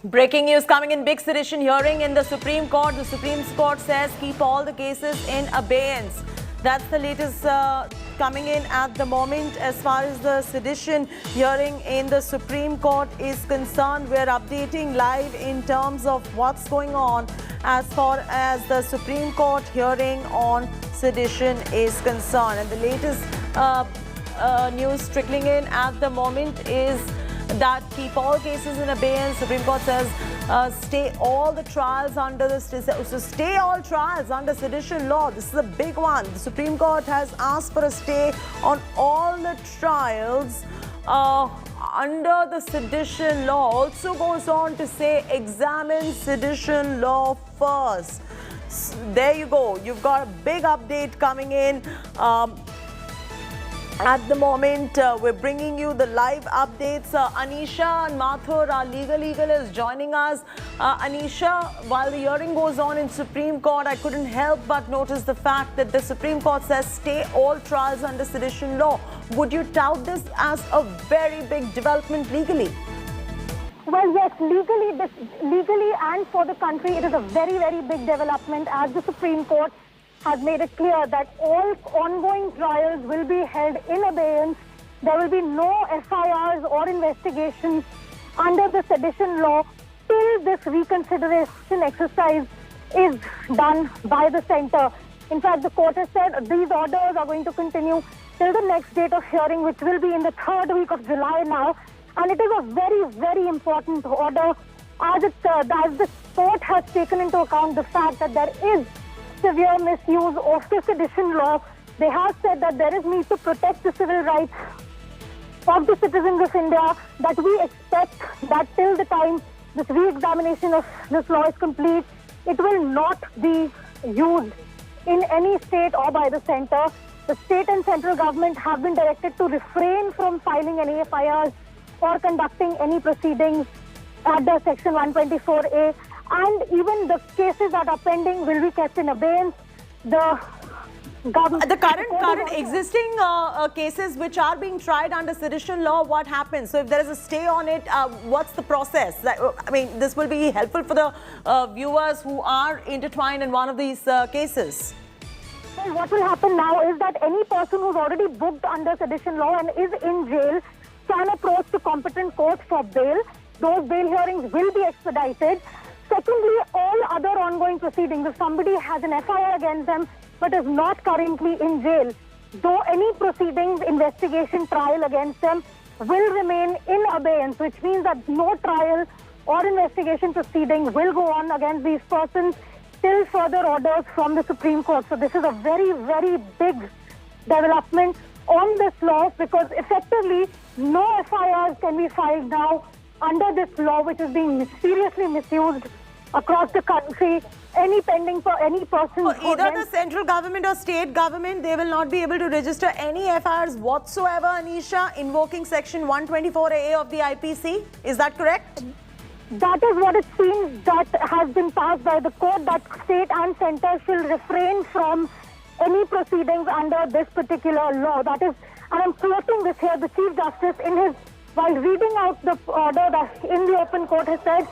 Breaking news coming in. Big sedition hearing in the Supreme Court. The Supreme Court says keep all the cases in abeyance. That's the latest coming in at the moment as far as the sedition hearing in the Supreme Court is concerned. We're updating live in terms of what's going on as far as the Supreme Court hearing on sedition is concerned. And the latest news trickling in at the moment is that keep all cases in abeyance. Supreme Court says stay all the trials under the stay all trials under sedition law. This is a big one. The Supreme Court has asked for a stay on all the trials under the sedition law. Also goes on to say examine sedition law first. There you go. You've got a big update coming in. At the moment, we're bringing you the live updates. Anisha and Mathur, our legal is joining us. Anisha, while the hearing goes on in Supreme Court, I couldn't help but notice the fact that the Supreme Court says stay all trials under sedition law. Would you tout this as a very big development legally? Well, yes, legally and for the country, it is a very, very big development as the Supreme Court has made it clear that all ongoing trials will be held in abeyance. There will be no FIRs or investigations under the sedition law till this reconsideration exercise is done by the centre. In fact, the court has said these orders are going to continue till the next date of hearing, which will be in the third week of July now. And it is a very, very important order as the court has taken into account the fact that there is severe misuse of the sedition law. They have said that there is need to protect the civil rights of the citizens of India, that we expect that till the time this re-examination of this law is complete, it will not be used in any state or by the centre. The state and central government have been directed to refrain from filing any FIRs or conducting any proceedings under Section 124A. And even the cases that are pending will be kept in abeyance. The current existing cases which are being tried under sedition law, what happens? So if there is a stay on it, what's the process? I mean, this will be helpful for the viewers who are intertwined in one of these cases. Well, what will happen now is that any person who's already booked under sedition law and is in jail can approach the competent court for bail. Those bail hearings will be expedited. Secondly, all other ongoing proceedings, if somebody has an FIR against them but is not currently in jail, though any proceedings, investigation, trial against them will remain in abeyance, which means that no trial or investigation proceeding will go on against these persons till further orders from the Supreme Court. So this is a very, very big development on this law, because effectively no FIRs can be filed now under this law, which is being seriously misused across the country. Any pending for any person. So either the central government or state government, they will not be able to register any FIRs whatsoever, Anisha, invoking Section 124A of the IPC. Is that correct? That is what it seems that has been passed by the court, that state and centre shall refrain from any proceedings under this particular law. That is, and I'm quoting this here, the Chief Justice while reading out the order that in the open court has said,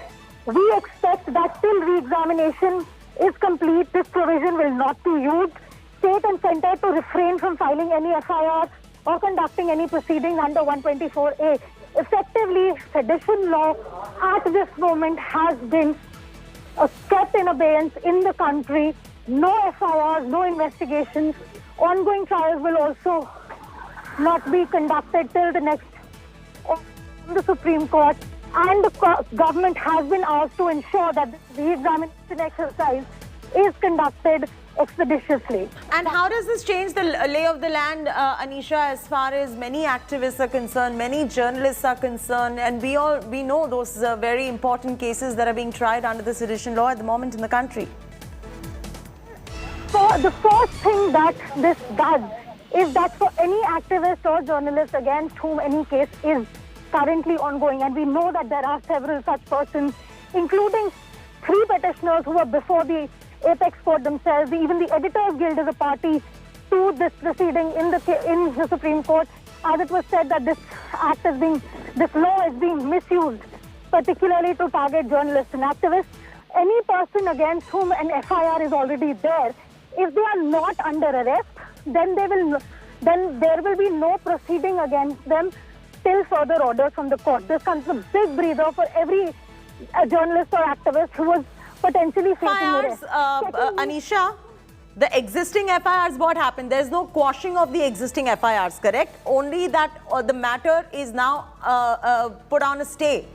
we expect that till re-examination is complete, this provision will not be used. State and centre to refrain from filing any FIR or conducting any proceedings under 124A. Effectively, sedition law at this moment has been kept in abeyance in the country. No FIRs, no investigations. Ongoing trials will also not be conducted till the next the Supreme Court, and the government has been asked to ensure that the re-examination exercise is conducted expeditiously. And how does this change the lay of the land, Anisha, as far as many activists are concerned, many journalists are concerned, and we know those very important cases that are being tried under the sedition law at the moment in the country? So the first thing that this does is that for any activist or journalist against whom any case is currently ongoing, and we know that there are several such persons, including 3 petitioners who were before the Apex Court themselves. Even the Editors Guild is a party to this proceeding in the Supreme Court, as it was said that this law is being misused particularly to target journalists and activists. Any person against whom an FIR is already there, if they are not under arrest, then there will be no proceeding against them till further orders from the court. This comes a big breather for every journalist or activist who was potentially facing arrest. Anisha, the existing FIRs, what happened? There's no quashing of the existing FIRs, correct? Only that the matter is now put on a stay.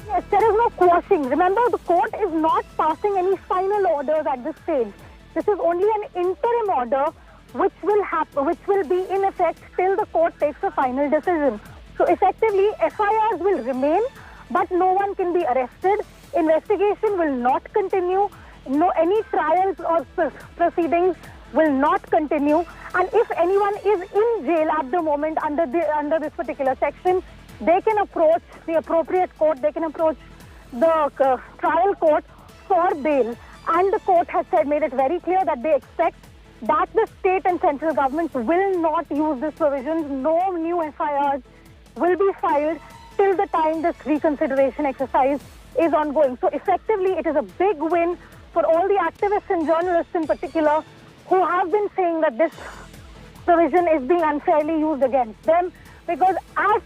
Yes, there is no quashing. Remember, the court is not passing any final orders at this stage. This is only an interim order which will be in effect till the court takes a final decision. So effectively, FIRs will remain, but no one can be arrested. Investigation will not continue. Any trials or proceedings will not continue. And if anyone is in jail at the moment under this particular section, they can approach the appropriate court. They can approach the trial court for bail. And the court has made it very clear that they expect that the state and central governments will not use this provision. No new FIRs will be filed till the time this reconsideration exercise is ongoing. So effectively, it is a big win for all the activists and journalists in particular who have been saying that this provision is being unfairly used against them. Because as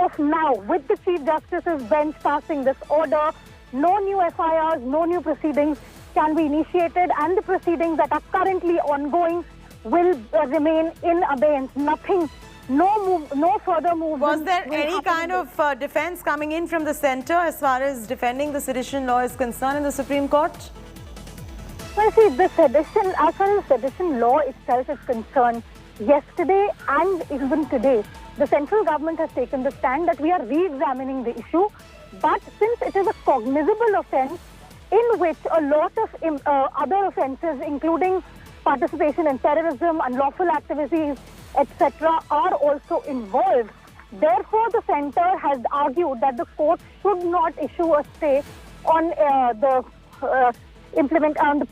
of now, with the Chief Justice's bench passing this order, no new FIRs, no new proceedings can be initiated, and the proceedings that are currently ongoing will remain in abeyance. Nothing, no further movement. Was there any kind of defense coming in from the centre as far as defending the sedition law is concerned in the Supreme Court? Well, see, the sedition, as far as the sedition law itself is concerned, yesterday and even today, the central government has taken the stand that we are re-examining the issue. But since it is a cognizable offence in which a lot of other offences, including participation in terrorism, unlawful activities, etc., are also involved, therefore the centre has argued that the court should not issue a stay on the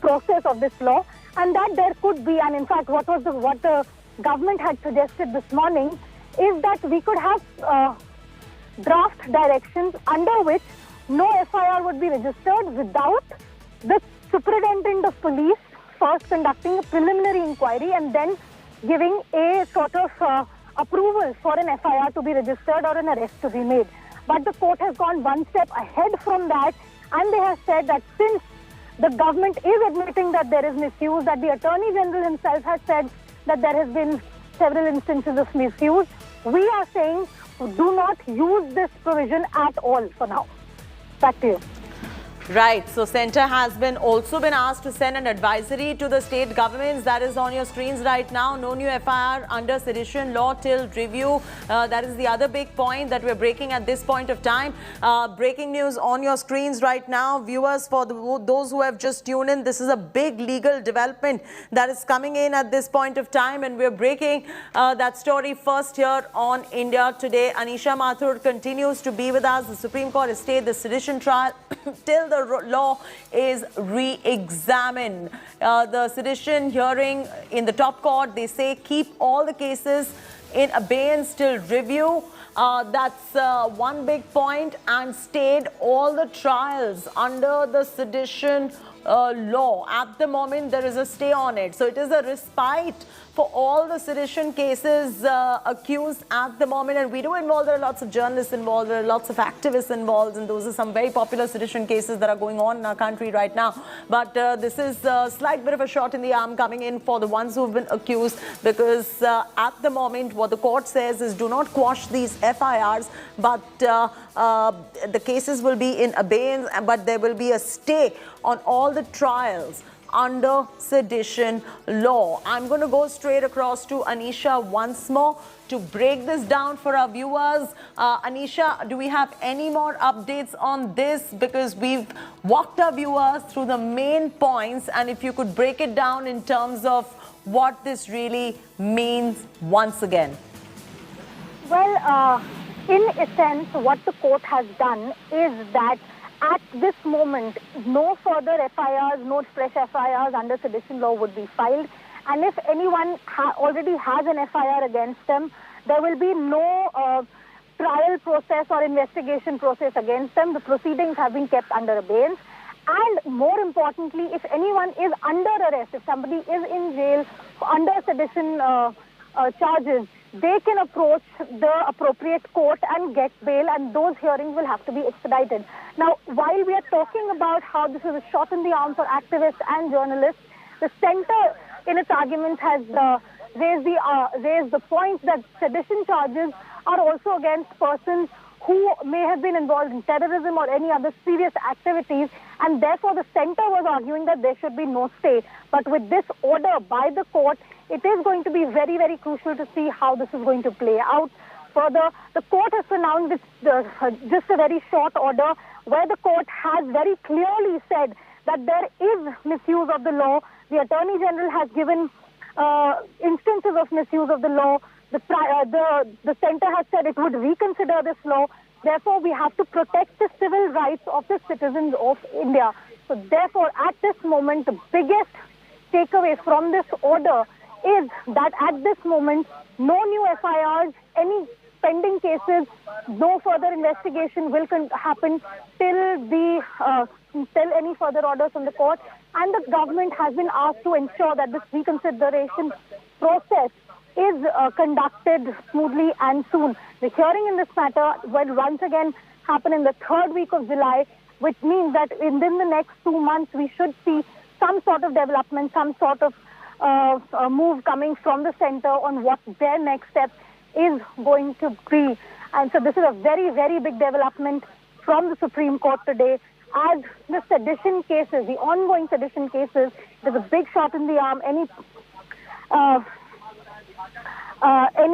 process of this law, and that there could be, and in fact what the government had suggested this morning is that we could have draft directions under which no FIR would be registered without the superintendent of police first conducting a preliminary inquiry and then giving a sort of approval for an FIR to be registered or an arrest to be made. But the court has gone one step ahead from that, and they have said that since the government is admitting that there is misuse, that the Attorney General himself has said that there has been several instances of misuse, we are saying do not use this provision at all for now. Back to you. Right. So Centre has also been asked to send an advisory to the state governments. That is on your screens right now. No new FIR under sedition law till review. That is the other big point that we're breaking at this point of time. Breaking news on your screens right now. Viewers, for those who have just tuned in, this is a big legal development that is coming in at this point of time, and we're breaking that story first here on India Today. Anisha Mathur continues to be with us. The Supreme Court has stayed the sedition trial till the law is re-examined. The sedition hearing in the top court, they say keep all the cases in abeyance till review. That's one big point, and stayed all the trials under the sedition law. At the moment, there is a stay on it. So it is a respite for all the sedition cases accused at the moment. And we do involve, there are lots of journalists involved, there are lots of activists involved, and those are some very popular sedition cases that are going on in our country right now. But this is a slight bit of a shot in the arm coming in for the ones who have been accused, because at the moment, what the court says is do not quash these FIRs, but the cases will be in abeyance, but there will be a stay on all the trials under sedition law. I'm going to go straight across to Anisha once more to break this down for our viewers. Anisha, do we have any more updates on this? Because we've walked our viewers through the main points, and if you could break it down in terms of what this really means once again. Well, in a sense, what the court has done is that at this moment, no further FIRs, no fresh FIRs under sedition law would be filed. And if anyone already has an FIR against them, there will be no trial criminal process or investigation process against them. The proceedings have been kept under abeyance. And more importantly, if anyone is under arrest, if somebody is in jail under sedition charges, they can approach the appropriate court and get bail, and those hearings will have to be expedited. Now, while we are talking about how this is a shot in the arm for activists and journalists, the centre in its arguments has raised the point that sedition charges are also against persons who may have been involved in terrorism or any other serious activities, and therefore the centre was arguing that there should be no stay. But with this order by the court, it is going to be very, very crucial to see how this is going to play out. Further, the court has pronounced just a very short order where the court has very clearly said that there is misuse of the law. The Attorney General has given instances of misuse of the law. The centre has said it would reconsider this law. Therefore, we have to protect the civil rights of the citizens of India. So therefore, at this moment, the biggest takeaway from this order is that at this moment, no new FIRs, any pending cases, no further investigation will happen till any further orders from the court. And the government has been asked to ensure that this reconsideration process is conducted smoothly and soon. The hearing in this matter will once again happen in the third week of July, which means that within the next 2 months, we should see some sort of development, some sort of move coming from the centre on what their next step is going to be. And so this is a very, very big development from the Supreme Court today. As the sedition cases, the ongoing sedition cases, there's a big shot in the arm. Any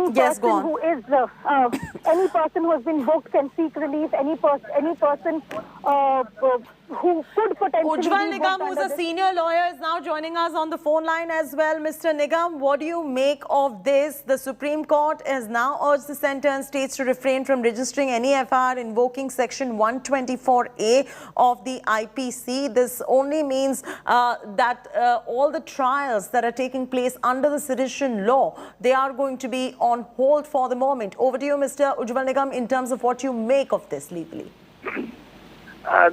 person who has been booked can seek relief. Any person who could potentially Ujjwal be Nigam, who's a senior lawyer, is now joining us on the phone line as well. Mr. Nigam, what do you make of this? The Supreme Court has now urged the centre and states to refrain from registering any FIR invoking Section 124A of the IPC. This only means that all the trials that are taking place under the sedition law, they are going to be on hold for the moment. Over to you, Mr. Ujjwal Nigam, in terms of what you make of this legally.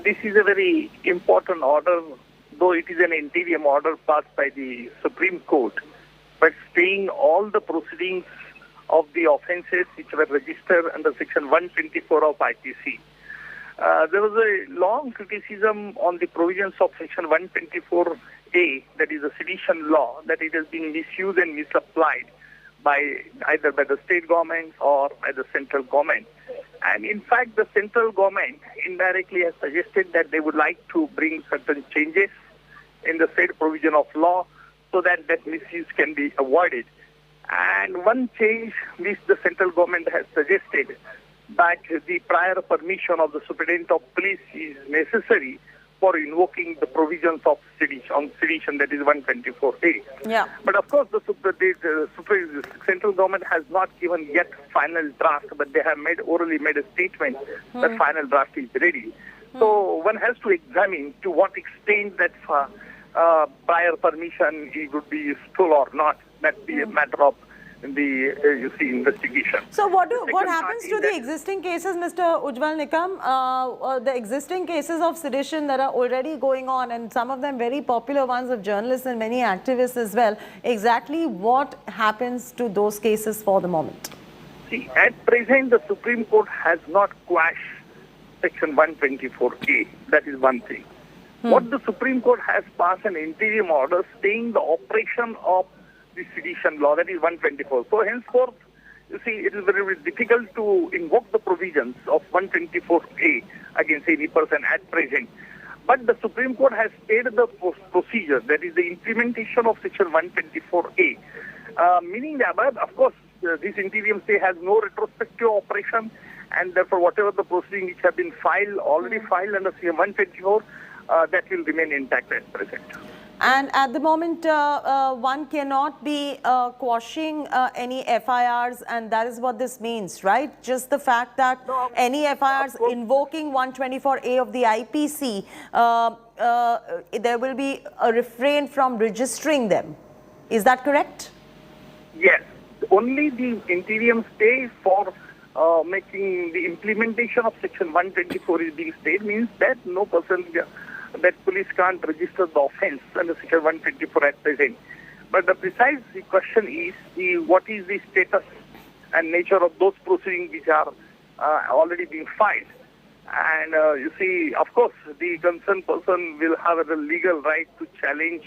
This is a very important order, though it is an interim order passed by the Supreme Court, but staying all the proceedings of the offences which were registered under Section 124 of IPC. There was a long criticism on the provisions of Section 124A, that is the sedition law, that it has been misused and misapplied either by the state government or by the central government. And in fact, the central government indirectly has suggested that they would like to bring certain changes in the said provision of law so that misuse can be avoided. And one change which the central government has suggested, that the prior permission of the Superintendent of Police is necessary for invoking the provisions of sedition, that is 124A. Yeah. But of course, the central government has not given yet final draft, but they have orally made a statement that final draft is ready. So one has to examine to what extent that prior permission would be useful or not. That be a matter of the investigation. So what happens to the existing cases, Mr. Ujjwal Nigam? The existing cases of sedition that are already going on, and some of them very popular ones of journalists and many activists as well. Exactly what happens to those cases for the moment? See, at present, the Supreme Court has not quashed Section 124A. That is one thing. What the Supreme Court has passed an interim order staying the operation of the sedition law, that is 124. So henceforth, you see, it is very, very difficult to invoke the provisions of 124A against any person at present. But the Supreme Court has stayed the procedure, that is the implementation of Section 124A. Meaning that, of course, this interim stay has no retrospective operation, and therefore whatever the proceedings which have been already filed under Section 124, that will remain intact at present. And at the moment, one cannot be quashing any FIRs, and that is what this means, right? Just the fact that any FIRs invoking 124A of the IPC, there will be a refrain from registering them. Is that correct? Yes. Only the interim stay for making the implementation of Section 124 is being stayed means that no person, that police can't register the offence under Section 124 at present. But the precise question is what is the status and nature of those proceedings which are already being filed. And you see, of course, the concerned person will have the legal right to challenge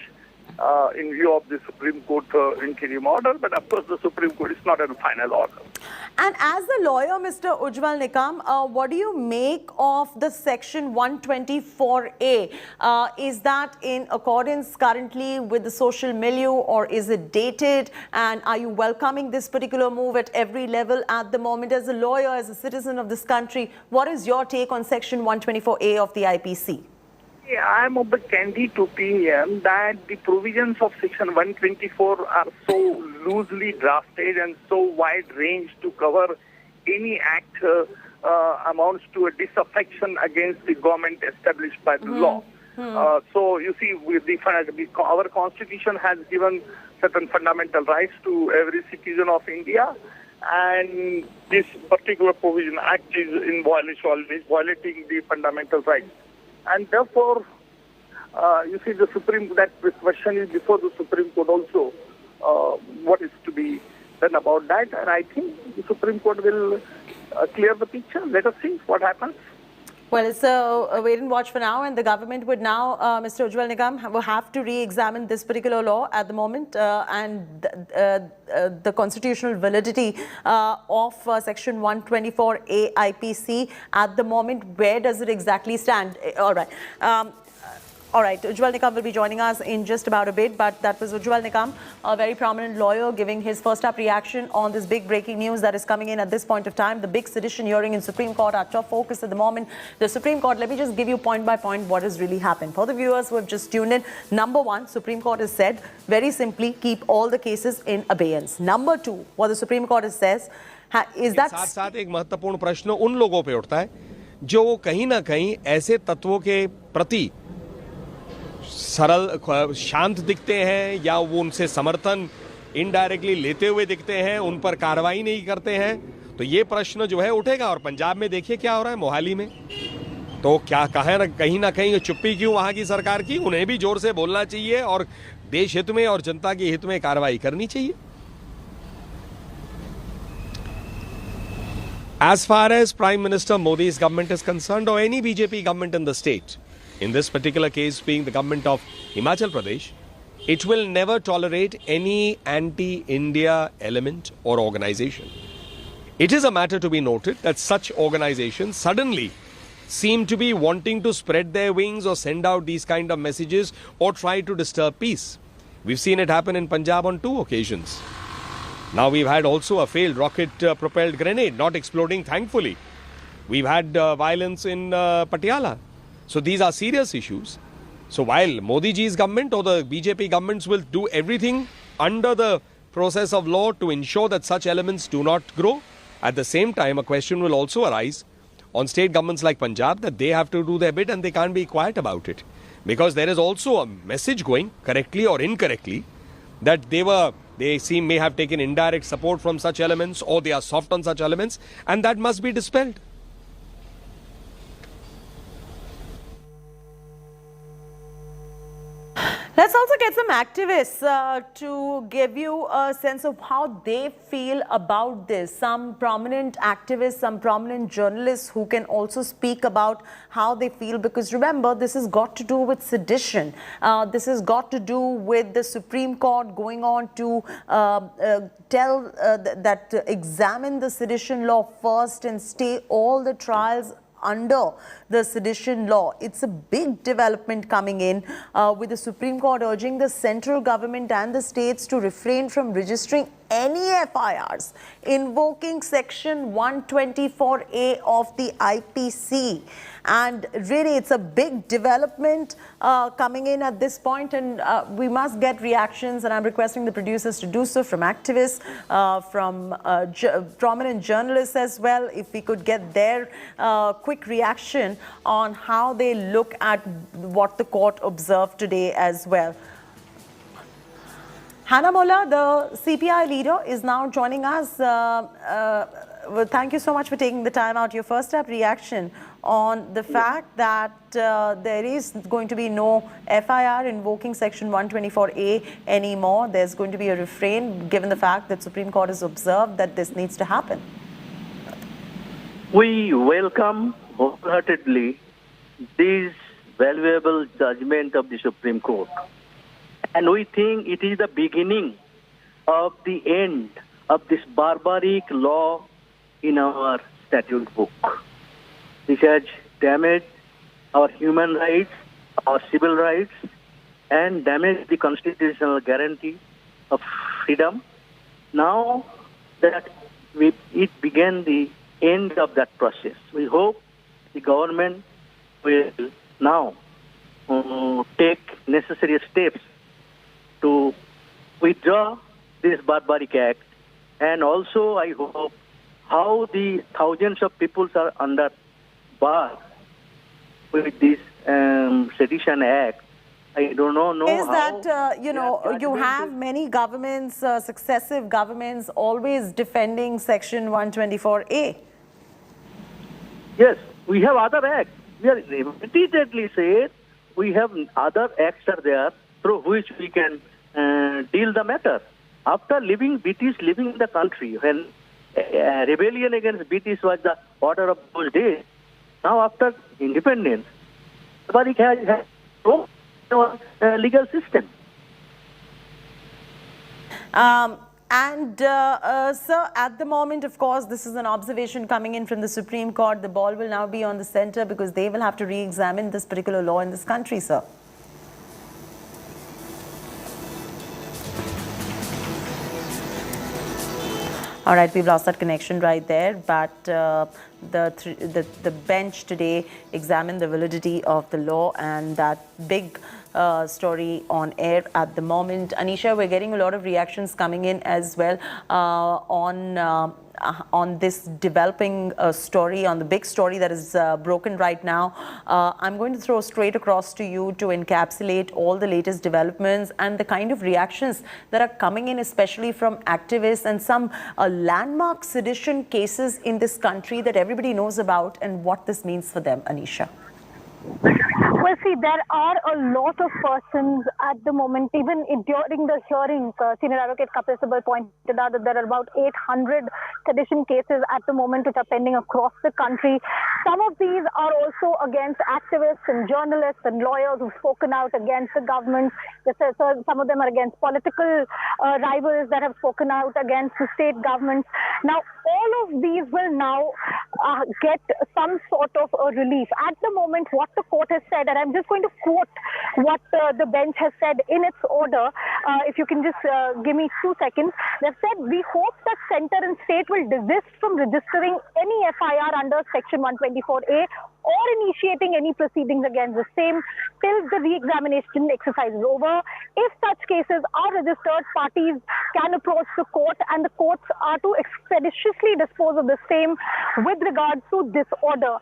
in view of the Supreme Court interim order, but of course the Supreme Court is not a final order. And as a lawyer, Mr. Ujjwal Nikam, what do you make of the Section 124A? Is that in accordance currently with the social milieu, or is it dated? And are you welcoming this particular move at every level at the moment? As a lawyer, as a citizen of this country, what is your take on Section 124A of the IPC? I am of the candid opinion that the provisions of Section 124 are so loosely drafted and so wide range to cover any act amounts to a disaffection against the government established by the law. So you see, our constitution has given certain fundamental rights to every citizen of India, and this particular provision act is in violating the fundamental rights. And therefore, you see, that question is before the Supreme Court also, what is to be done about that. And I think the Supreme Court will clear the picture. Let us see what happens. Well, it's a wait and watch for now, and the government would now, Mr. Ujjwal Nikam, will have to re-examine this particular law at the moment and the constitutional validity of Section 124A IPC at the moment. Where does it exactly stand? All right. All right, Ujjwal Nikam will be joining us in just about a bit, but that was Ujjwal Nikam, a very prominent lawyer, giving his first-up reaction on this big breaking news that is coming in at this point of time. The big sedition hearing in Supreme Court, our top focus at the moment. The Supreme Court, let me just give you point by point what has really happened. For the viewers who have just tuned in, number one, Supreme Court has said, very simply, keep all the cases in abeyance. Number two, what the Supreme Court has says, is that... साथ-साथ एक महत्वपूर्ण प्रश्न उन लोगों पे उठता है जो कहीं ना कहीं ऐसे तत्वों के प्रति सरल शांत दिखते हैं या वो उनसे समर्थन इनडायरेक्टली लेते हुए दिखते हैं, उन पर कार्रवाई नहीं करते हैं, तो ये प्रश्न जो है उठेगा। और पंजाब में देखिए क्या हो रहा है, मोहाली में, तो क्या कहीं ना कहीं चुप्पी क्यों वहां की सरकार की? उन्हें भी जोर से बोलना चाहिए और देश हित में और जनता के हित में कार्रवाई करनी चाहिए। As far as Prime Minister Modi's government is concerned, or any BJP government in the state, in this particular case being the government of Himachal Pradesh, it will never tolerate any anti-India element or organization. It is a matter to be noted that such organizations suddenly seem to be wanting to spread their wings or send out these kind of messages or try to disturb peace. We've seen it happen in Punjab on 2 occasions. Now we've had also a failed rocket-propelled grenade, not exploding thankfully. We've had violence in Patiala. So these are serious issues. So while Modi ji's government or the BJP governments will do everything under the process of law to ensure that such elements do not grow, at the same time a question will also arise on state governments like Punjab that they have to do their bit and they can't be quiet about it. Because there is also a message going, correctly or incorrectly, that they may have taken indirect support from such elements or they are soft on such elements, and that must be dispelled. Let's also get some activists to give you a sense of how they feel about this. Some prominent activists, some prominent journalists who can also speak about how they feel, because remember, this has got to do with sedition. This has got to do with the Supreme Court going on to examine the sedition law first and stay all the trials under the sedition law. It's a big development coming in with the Supreme Court urging the central government and the states to refrain from registering any FIRs invoking Section 124A of the IPC. And really, it's a big development coming in at this point, and we must get reactions, and I'm requesting the producers to do so, from activists, from prominent journalists as well, if we could get their quick reaction on how they look at what the court observed today as well. Hannah Molla, the CPI leader, is now joining us. Well, thank you so much for taking the time out. Your first step reaction on the fact that there is going to be no FIR invoking Section 124A anymore. There's going to be a refrain, given the fact that Supreme Court has observed that this needs to happen. We welcome wholeheartedly this valuable judgment of the Supreme Court. And we think it is the beginning of the end of this barbaric law in our statute book. This has damaged our human rights, our civil rights, and damaged the constitutional guarantee of freedom. Now that it began the end of that process, we hope the government will now take necessary steps to withdraw this barbaric act, and also I hope how the thousands of people are under bar with this Sedition Act. I don't know. Is that, you have many governments, successive governments, always defending Section 124A. Yes, we have other acts. We are repeatedly said we have other acts are there through which we can deal the matter. After British leaving the country, when rebellion against British was the order of those days, now after independence, nobody has no legal system. Sir, at the moment, of course, this is an observation coming in from the Supreme Court. The ball will now be on the center because they will have to re-examine this particular law in this country, sir. All right, we've lost that connection right there, but the bench today examined the validity of the law, and that big story on air at the moment. Anisha, we're getting a lot of reactions coming in as well on this developing story, on the big story that is broken right now. I'm going to throw straight across to you to encapsulate all the latest developments and the kind of reactions that are coming in, especially from activists and some landmark sedition cases in this country that everybody knows about, and what this means for them. Anisha. Well, see, there are a lot of persons at the moment, even during the hearing, Senior Advocate Kapil Sibal pointed out that there are about 800 sedition cases at the moment which are pending across the country. Some of these are also against activists and journalists and lawyers who've spoken out against the government. Some of them are against political rivals that have spoken out against the state governments. Now, all of these will now get some sort of a relief. At the moment, what the court has said, and I'm just going to quote what the bench has said in its order. If you can just give me 2 seconds. They've said, we hope that center and state will desist from registering any FIR under Section 124A or initiating any proceedings against the same till the re-examination exercise is over. If such cases are registered, parties can approach the court, and the courts are to expeditiously dispose of the same with regards to this order.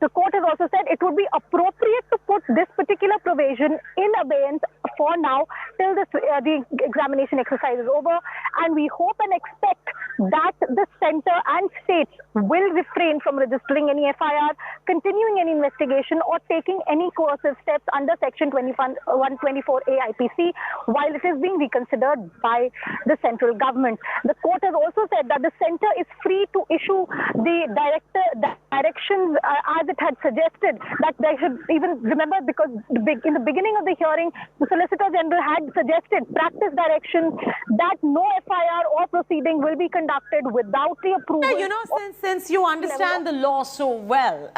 The court has also said it would be appropriate to put this particular provision in abeyance for now till the examination exercise is over, and we hope and expect that the center and states will refrain from registering any FIR, continuing any investigation, or taking any coercive steps under Section 124A IPC while it is being reconsidered by the central government. The court has also said that the center is free to issue the directions as it had suggested, that they should even remember, because in the beginning of the hearing, the Solicitor General had suggested practice directions that no FIR or proceeding will be conducted without the approval. You know, since you understand the law so well,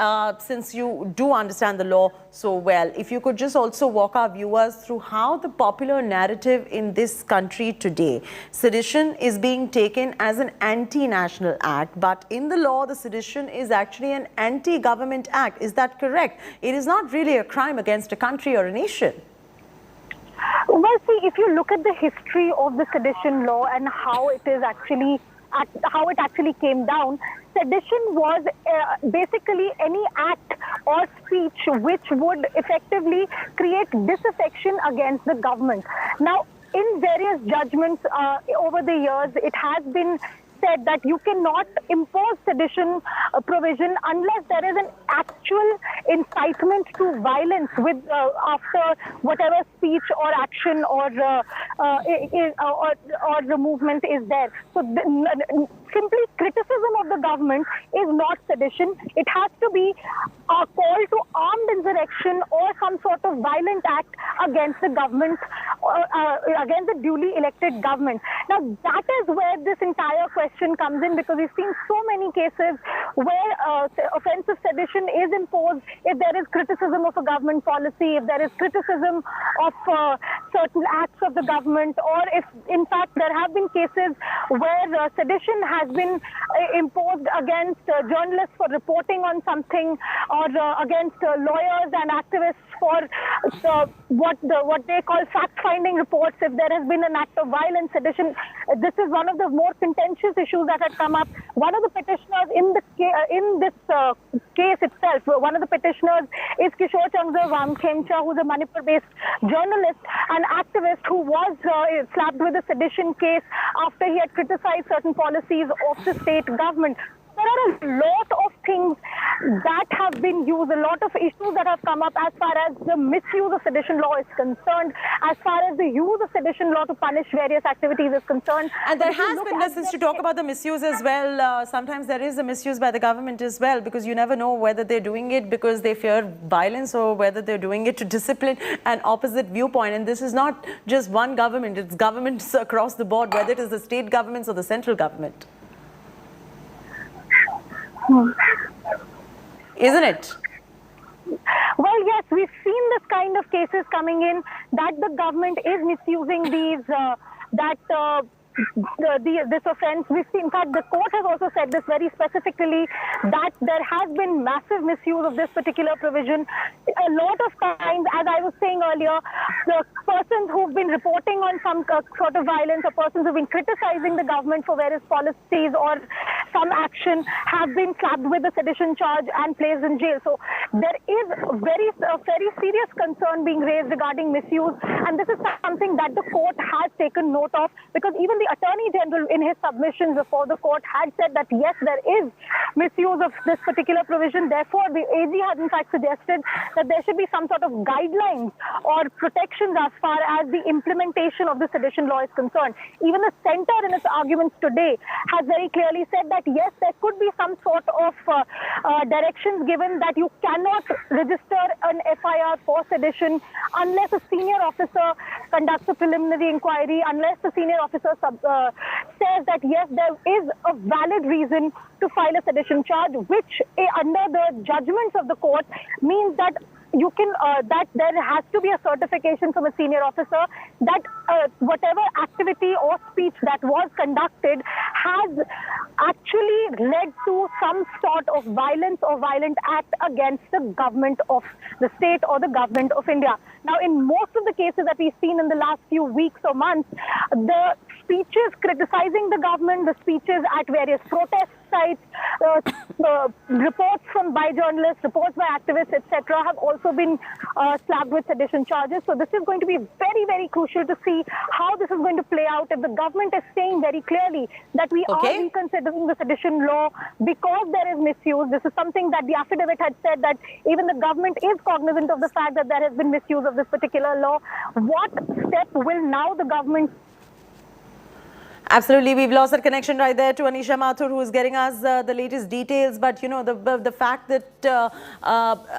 if you could just also walk our viewers through how the popular narrative in this country today, sedition is being taken as an anti-national act, but in the law, the sedition is actually an anti-government act. Is that correct? It is not really a crime against a country or a nation. Well, see, if you look at the history of the sedition law and how it actually came down, sedition was basically any act or speech which would effectively create disaffection against the government. Now, in various judgments over the years, it has been said that you cannot impose sedition provision unless there is an actual incitement to violence with after whatever speech or action or the movement is there. So simply criticism of the government is not sedition. It has to be a call to armed insurrection or some sort of violent act against the government, against the duly elected government. Now that is where this entire question comes in, because we've seen so many cases where offensive sedition is imposed if there is criticism of a government policy, if there is criticism of certain acts of the government, or if in fact there have been cases where sedition has been imposed against journalists for reporting on something, or against lawyers and activists for what they call fact-finding reports. If there has been an act of violence, sedition, this is one of the more contentious issues that had come up. One of the petitioners in this case itself, one of the petitioners is Kishore Chandra Vamkhencha, who's a Manipur-based journalist and activist who was slapped with a sedition case after he had criticized certain policies of the state government. There are a lot of things that have been used, a lot of issues that have come up as far as the misuse of sedition law is concerned, as far as the use of sedition law to punish various activities is concerned. And there has been, since you talk about the misuse as well, sometimes there is a misuse by the government as well, because you never know whether they're doing it because they fear violence or whether they're doing it to discipline an opposite viewpoint. And this is not just one government, it's governments across the board, whether it is the state governments or the central government. Isn't it? Well, yes, we've seen this kind of cases coming in, that the government is misusing these, this offense. We've seen, in fact, the court has also said this very specifically, that there has been massive misuse of this particular provision. A lot of times, as I was saying earlier, the persons who've been reporting on some sort of violence, or persons who've been criticizing the government for various policies or some action, have been slapped with a sedition charge and placed in jail. So there is a very serious concern being raised regarding misuse, and this is something that the court has taken note of, because even the Attorney General in his submissions before the court had said that yes, there is misuse of this particular provision. Therefore, the AG had in fact suggested that there should be some sort of guidelines or protections as far as the implementation of the sedition law is concerned. Even the centre in its arguments today has very clearly said that yes, there could be some sort of directions given that you cannot register an FIR for sedition unless a senior officer conducts a preliminary inquiry, unless the senior officer says that yes, there is a valid reason to file a sedition charge, which under the judgments of the court means that you can that there has to be a certification from a senior officer that whatever activity or speech that was conducted has actually led to some sort of violence or violent act against the government of the state or the government of India. Now, in most of the cases that we've seen in the last few weeks or months, the speeches criticizing the government, the speeches at various protest sites, reports by journalists, reports by activists, etc., have also been slapped with sedition charges. So this is going to be very, very crucial to see how this is going to play out. If the government is saying very clearly that we are reconsidering the sedition law because there is misuse, this is something that the affidavit had said, that even the government is cognizant of the fact that there has been misuse of this particular law. What step will now the government? Absolutely. We've lost that connection right there to Anisha Mathur, who is getting us the latest details. But, you know, the fact that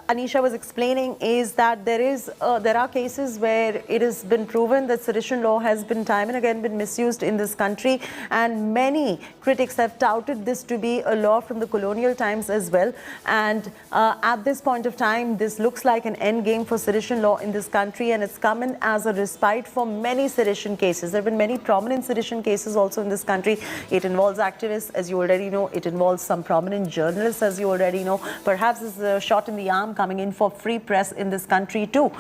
Anisha was explaining is that there are cases where it has been proven that sedition law has been time and again been misused in this country. And many critics have touted this to be a law from the colonial times as well. And at this point of time, this looks like an end game for sedition law in this country. And it's come in as a respite for many sedition cases. There have been many prominent sedition cases also in this country. It involves activists, as you already know. It involves some prominent journalists, as you already know. Perhaps this is a shot in the arm coming in for free press in this country too,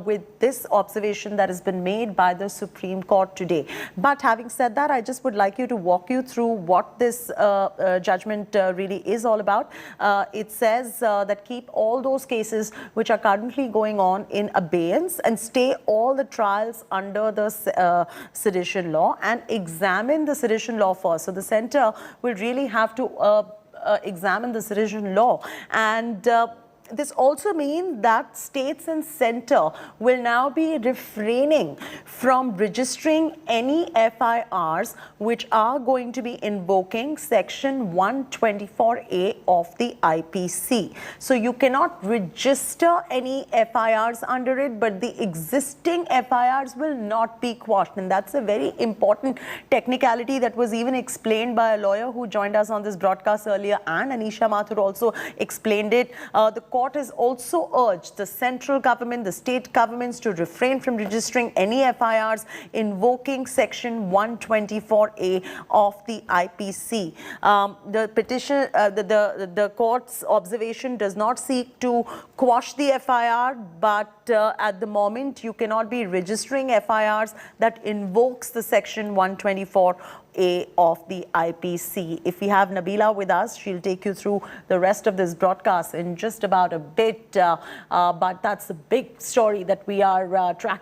with this observation that has been made by the Supreme Court today. But having said that, I just would like you to walk you through what this judgment really is all about. It says that keep all those cases which are currently going on in abeyance and stay all the trials under the sedition law and examine examine the sedition law first. So the centre will really have to examine the sedition law. And this also means that states and centre will now be refraining from registering any FIRs which are going to be invoking section 124A of the IPC. So you cannot register any FIRs under it, but the existing FIRs will not be quashed. And that's a very important technicality that was even explained by a lawyer who joined us on this broadcast earlier, and Anisha Mathur also explained it. The court has also urged the central government, the state governments to refrain from registering any FIRs invoking section 124A of the IPC. The petition, the court's observation does not seek to quash the FIR, but at the moment you cannot be registering FIRs that invokes the section 124A of the IPC. If we have Nabila with us, she'll take you through the rest of this broadcast in just about a bit, but that's a big story that we are tracking.